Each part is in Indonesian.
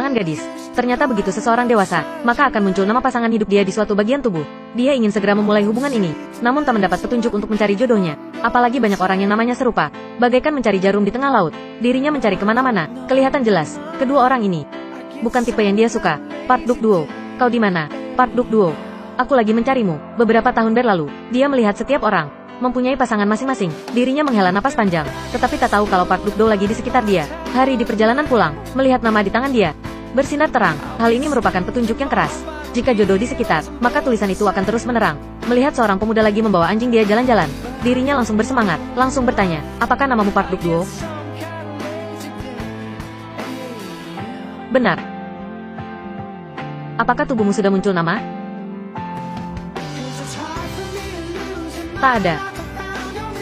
pasangan gadis. Ternyata begitu seseorang dewasa, maka akan muncul nama pasangan hidup dia di suatu bagian tubuh. Dia ingin segera memulai hubungan ini, namun tak mendapat petunjuk untuk mencari jodohnya. Apalagi banyak orang yang namanya serupa, bagaikan mencari jarum di tengah laut. Dirinya mencari kemana-mana, kelihatan jelas, kedua orang ini bukan tipe yang dia suka. Park Duk Duo, kau di mana? Park Duk Duo, aku lagi mencarimu. Beberapa tahun berlalu, dia melihat setiap orang mempunyai pasangan masing-masing. Dirinya menghela napas panjang, tetapi tak tahu kalau Park Duk Do lagi di sekitar dia. Hari di perjalanan pulang, melihat nama di tangan dia bersinar terang. Hal ini merupakan petunjuk yang keras. Jika jodoh di sekitar, maka tulisan itu akan terus menerang. Melihat seorang pemuda lagi membawa anjing dia jalan-jalan, dirinya langsung bersemangat, langsung bertanya, apakah namamu Park Duk Duo? Benar. Apakah tubuhmu sudah muncul nama? Tak ada.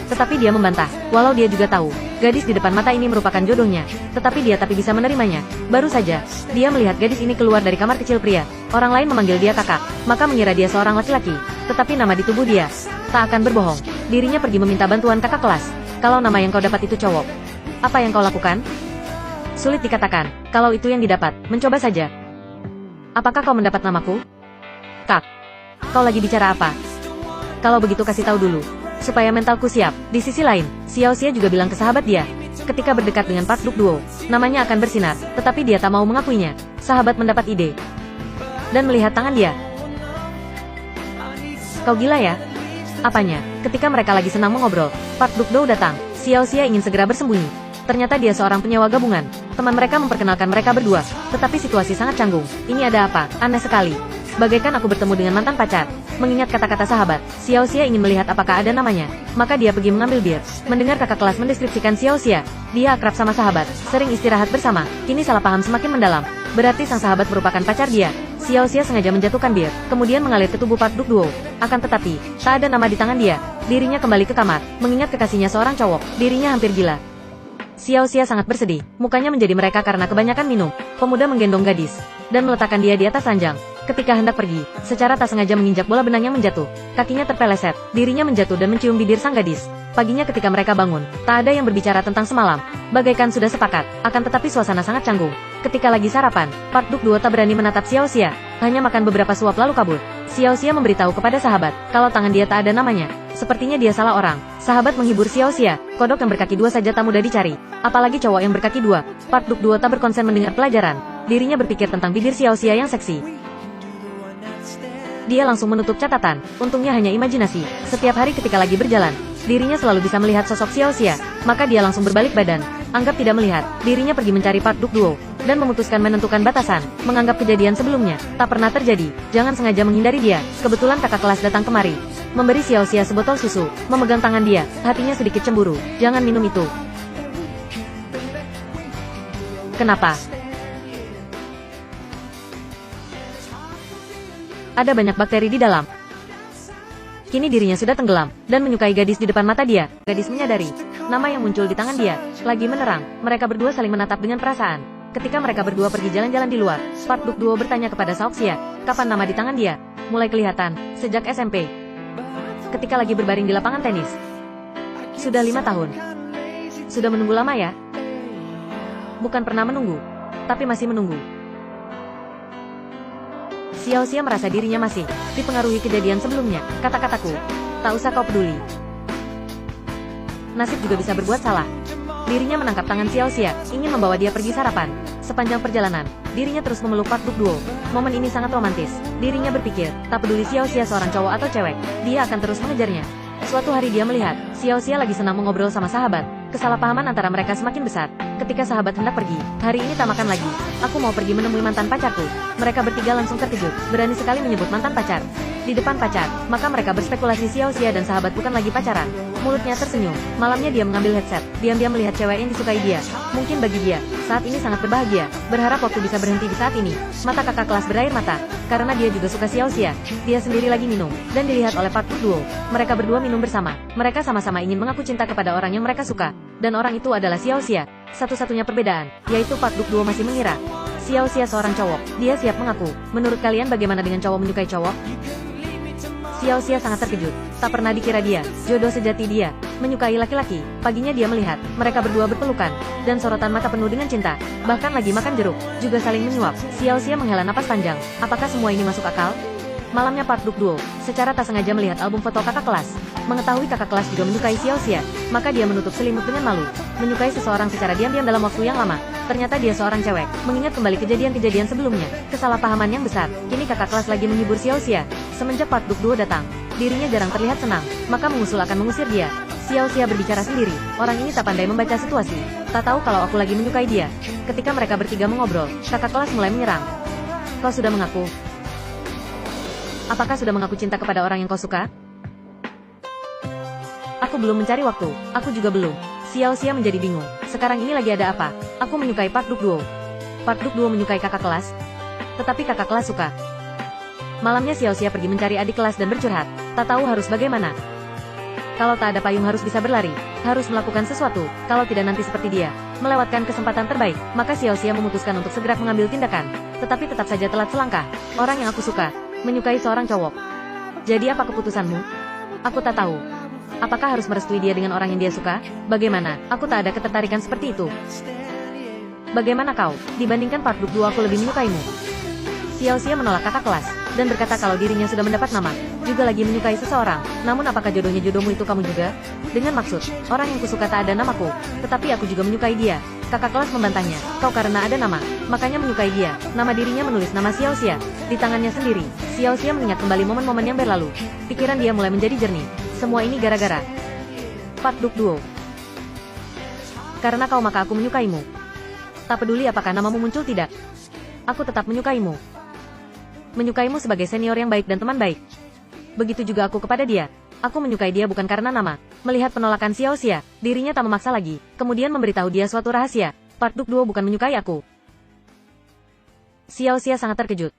Tetapi dia membantah, walau dia juga tahu, gadis di depan mata ini merupakan jodohnya, tetapi dia tak bisa menerimanya. Baru saja, dia melihat gadis ini keluar dari kamar kecil pria. Orang lain memanggil dia kakak, maka mengira dia seorang laki-laki. Tetapi nama di tubuh dia tak akan berbohong. Dirinya pergi meminta bantuan kakak kelas. Kalau nama yang kau dapat itu cowok, apa yang kau lakukan? Sulit dikatakan. Kalau itu yang didapat, mencoba saja. Apakah kau mendapat namaku? Kak, kau lagi bicara apa? Kalau begitu kasih tahu dulu, supaya mentalku siap. Di sisi lain, Xiao Xia juga bilang ke sahabat dia, ketika berdekat dengan Park Duk Duo, namanya akan bersinar, tetapi dia tak mau mengakuinya. Sahabat mendapat ide dan melihat tangan dia. Kau gila ya? Apanya? Ketika mereka lagi senang mengobrol, Park Duk Do datang. Xiao Xia ingin segera bersembunyi. Ternyata dia seorang penyewa gabungan. Teman mereka memperkenalkan mereka berdua, tetapi situasi sangat canggung. Ini ada apa? Aneh sekali. Bagaikan aku bertemu dengan mantan pacar. Mengingat kata-kata sahabat, Xiao Xia ingin melihat apakah ada namanya. Maka dia pergi mengambil bir. Mendengar kakak kelas mendeskripsikan Xiao Xia, dia akrab sama sahabat, sering istirahat bersama. Kini salah paham semakin mendalam. Berarti sang sahabat merupakan pacar dia. Xiao Xia sengaja menjatuhkan bir, kemudian mengalir ke tubuh Park Duk Duo. Akan tetapi, tak ada nama di tangan dia. Dirinya kembali ke kamar, mengingat kekasihnya seorang cowok. Dirinya hampir gila. Xiao Xia sangat bersedih. Mukanya menjadi mereka karena kebanyakan minum. Pemuda menggendong gadis dan meletakkan dia di atas ranjang. Ketika hendak pergi, secara tak sengaja menginjak bola benang yang menjatuh. Kakinya terpeleset, dirinya menjatuh dan mencium bibir sang gadis. Paginya ketika mereka bangun, tak ada yang berbicara tentang semalam. Bagaikan sudah sepakat, akan tetapi suasana sangat canggung. Ketika lagi sarapan, Park Duk Duo tak berani menatap Xiao Xia, hanya makan beberapa suap lalu kabur. Xiao Xia memberitahu kepada sahabat, kalau tangan dia tak ada namanya. Sepertinya dia salah orang. Sahabat menghibur Xiao Xia, kodok yang berkaki dua saja tak mudah dicari. Apalagi cowok yang berkaki dua. Park Duk Duo tak berkonsen mendengar pelajaran. Dirinya berpikir tentang bibir Xiao Xia yang seksi. Dia langsung menutup catatan, untungnya hanya imajinasi. Setiap hari ketika lagi berjalan, dirinya selalu bisa melihat sosok Xiao Xia, maka dia langsung berbalik badan, anggap tidak melihat. Dirinya pergi mencari Park Duk Duo, dan memutuskan menentukan batasan, menganggap kejadian sebelumnya tak pernah terjadi. Jangan sengaja menghindari dia. Kebetulan kakak kelas datang kemari, memberi Xiao Xia sebotol susu, memegang tangan dia, hatinya sedikit cemburu. Jangan minum itu. Kenapa? Ada banyak bakteri di dalam. Kini dirinya sudah tenggelam, dan menyukai gadis di depan mata dia. Gadis menyadari, nama yang muncul di tangan dia lagi menerang. Mereka berdua saling menatap dengan perasaan. Ketika mereka berdua pergi jalan-jalan di luar, Park Duk Duo bertanya kepada Xiao Xia, kapan nama di tangan dia? Mulai kelihatan, sejak SMP. Ketika lagi berbaring di lapangan tenis. Sudah 5 tahun. Sudah menunggu lama ya? Bukan pernah menunggu, tapi masih menunggu. Xiao Xia merasa dirinya masih dipengaruhi kejadian sebelumnya. Kata-kataku, tak usah kau peduli. Nasib juga bisa berbuat salah. Dirinya menangkap tangan Xiao Xia, ingin membawa dia pergi sarapan. Sepanjang perjalanan, dirinya terus memeluk Park Duk Duo. Momen ini sangat romantis. Dirinya berpikir, tak peduli Xiao Xia seorang cowok atau cewek, dia akan terus mengejarnya. Suatu hari dia melihat, Xiao Xia lagi senang mengobrol sama sahabat. Kesalahpahaman antara mereka semakin besar. Ketika sahabat hendak pergi, hari ini tak makan lagi. Aku mau pergi menemui mantan pacarku. Mereka bertiga langsung terkejut, berani sekali menyebut mantan pacar di depan pacar. Maka mereka berspekulasi Xiao Xia dan sahabat bukan lagi pacaran. Mulutnya tersenyum. Malamnya dia mengambil headset, diam-diam melihat cewek yang disukai dia. Mungkin bagi dia, saat ini sangat berbahagia. Berharap waktu bisa berhenti di saat ini. Mata kakak kelas berair mata, karena dia juga suka Xiao Xia. Dia sendiri lagi minum, dan dilihat oleh Park Duk Duo. Mereka berdua minum bersama. Mereka sama-sama ingin mengaku cinta kepada orang yang mereka suka. Dan orang itu adalah Xiao Xia. Satu-satunya perbedaan, yaitu Park Duk Duo masih mengira Xiao Xia seorang cowok. Dia siap mengaku. Menurut kalian bagaimana dengan cowok menyukai cowok? Xiao Xia sangat terkejut. Tak pernah dikira dia jodoh sejati dia. menyukai laki-laki. Paginya dia melihat mereka berdua berpelukan, dan sorotan mata penuh dengan cinta. Bahkan lagi makan jeruk, juga saling menyuap. Xiaoxia menghela napas panjang. Apakah semua ini masuk akal? Malamnya Park Duk Duo secara tak sengaja melihat album foto kakak kelas. Mengetahui kakak kelas juga menyukai Xiaoxia, maka dia menutup selimut dengan malu. Menyukai seseorang secara diam-diam dalam waktu yang lama. Ternyata dia seorang cewek. Mengingat kembali kejadian-kejadian sebelumnya, kesalahpahaman yang besar. Kini kakak kelas lagi menghibur Xiaoxia. Semenjak Park Duk Duo datang, dirinya jarang terlihat senang, maka mengusul akan mengusir dia. Xiaoxia berbicara sendiri, orang ini tak pandai membaca situasi. Tak tahu kalau aku lagi menyukai dia. Ketika mereka bertiga mengobrol, kakak kelas mulai menyerang. Kau sudah mengaku? Apakah sudah mengaku cinta kepada orang yang kau suka? Aku belum mencari waktu, aku juga belum. Xiaoxia menjadi bingung. Sekarang ini lagi ada apa? Aku menyukai Park Duk Duo. Park Duk Duo menyukai kakak kelas? Tetapi kakak kelas suka. Malamnya Xiaoxia pergi mencari adik kelas dan bercurhat. Tak tahu harus bagaimana. Kalau tak ada payung harus bisa berlari. Harus melakukan sesuatu. Kalau tidak nanti seperti dia, melewatkan kesempatan terbaik. Maka Xiaoxia memutuskan untuk segera mengambil tindakan. Tetapi tetap saja telat selangkah. Orang yang aku suka menyukai seorang cowok. Jadi apa keputusanmu? Aku tak tahu. Apakah harus merestui dia dengan orang yang dia suka? Bagaimana? Aku tak ada ketertarikan seperti itu. Bagaimana kau? Dibandingkan Park Duk Duo aku lebih menyukaimu. Xiaoxia menolak kakak kelas, dan berkata kalau dirinya sudah mendapat nama, juga lagi menyukai seseorang. Namun apakah jodohnya jodohmu itu kamu juga? Dengan maksud, orang yang kusuka tak ada namaku, tetapi aku juga menyukai dia. Kakak kelas membantahnya, kau karena ada nama, makanya menyukai dia. Nama dirinya menulis nama Xiaoxia di tangannya sendiri. Xiaoxia mengingat kembali momen-momen yang berlalu. Pikiran dia mulai menjadi jernih. Semua ini gara-gara Park Duk Duo. Karena kau maka aku menyukaimu. Tak peduli apakah namamu muncul tidak, aku tetap menyukaimu. Menyukaimu sebagai senior yang baik dan teman baik. Begitu juga aku kepada dia. Aku menyukai dia bukan karena nama. Melihat penolakan Xiaoxia, dirinya tak memaksa lagi. Kemudian memberitahu dia suatu rahasia. Park Duk Duo bukan menyukai aku. Xiaoxia sangat terkejut.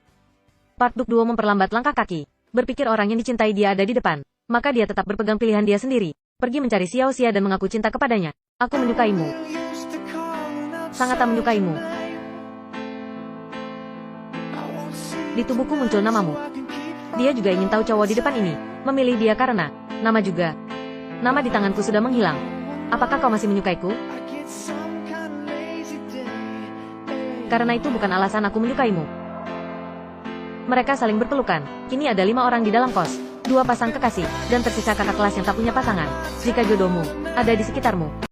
Park Duk Duo memperlambat langkah kaki. Berpikir orang yang dicintai dia ada di depan. Maka dia tetap berpegang pilihan dia sendiri. Pergi mencari Xiaoxia dan mengaku cinta kepadanya. Aku menyukaimu. Sangat tak menyukaimu. Di tubuhku muncul namamu. Dia juga ingin tahu cowok di depan ini. Memilih dia karena nama juga. Nama di tanganku sudah menghilang. Apakah kau masih menyukaiku? Karena itu bukan alasan aku menyukaimu. Mereka saling berpelukan. Kini ada 5 orang di dalam kos. 2 pasang kekasih, dan tersisa kakak kelas yang tak punya pasangan. Jika jodohmu ada di sekitarmu,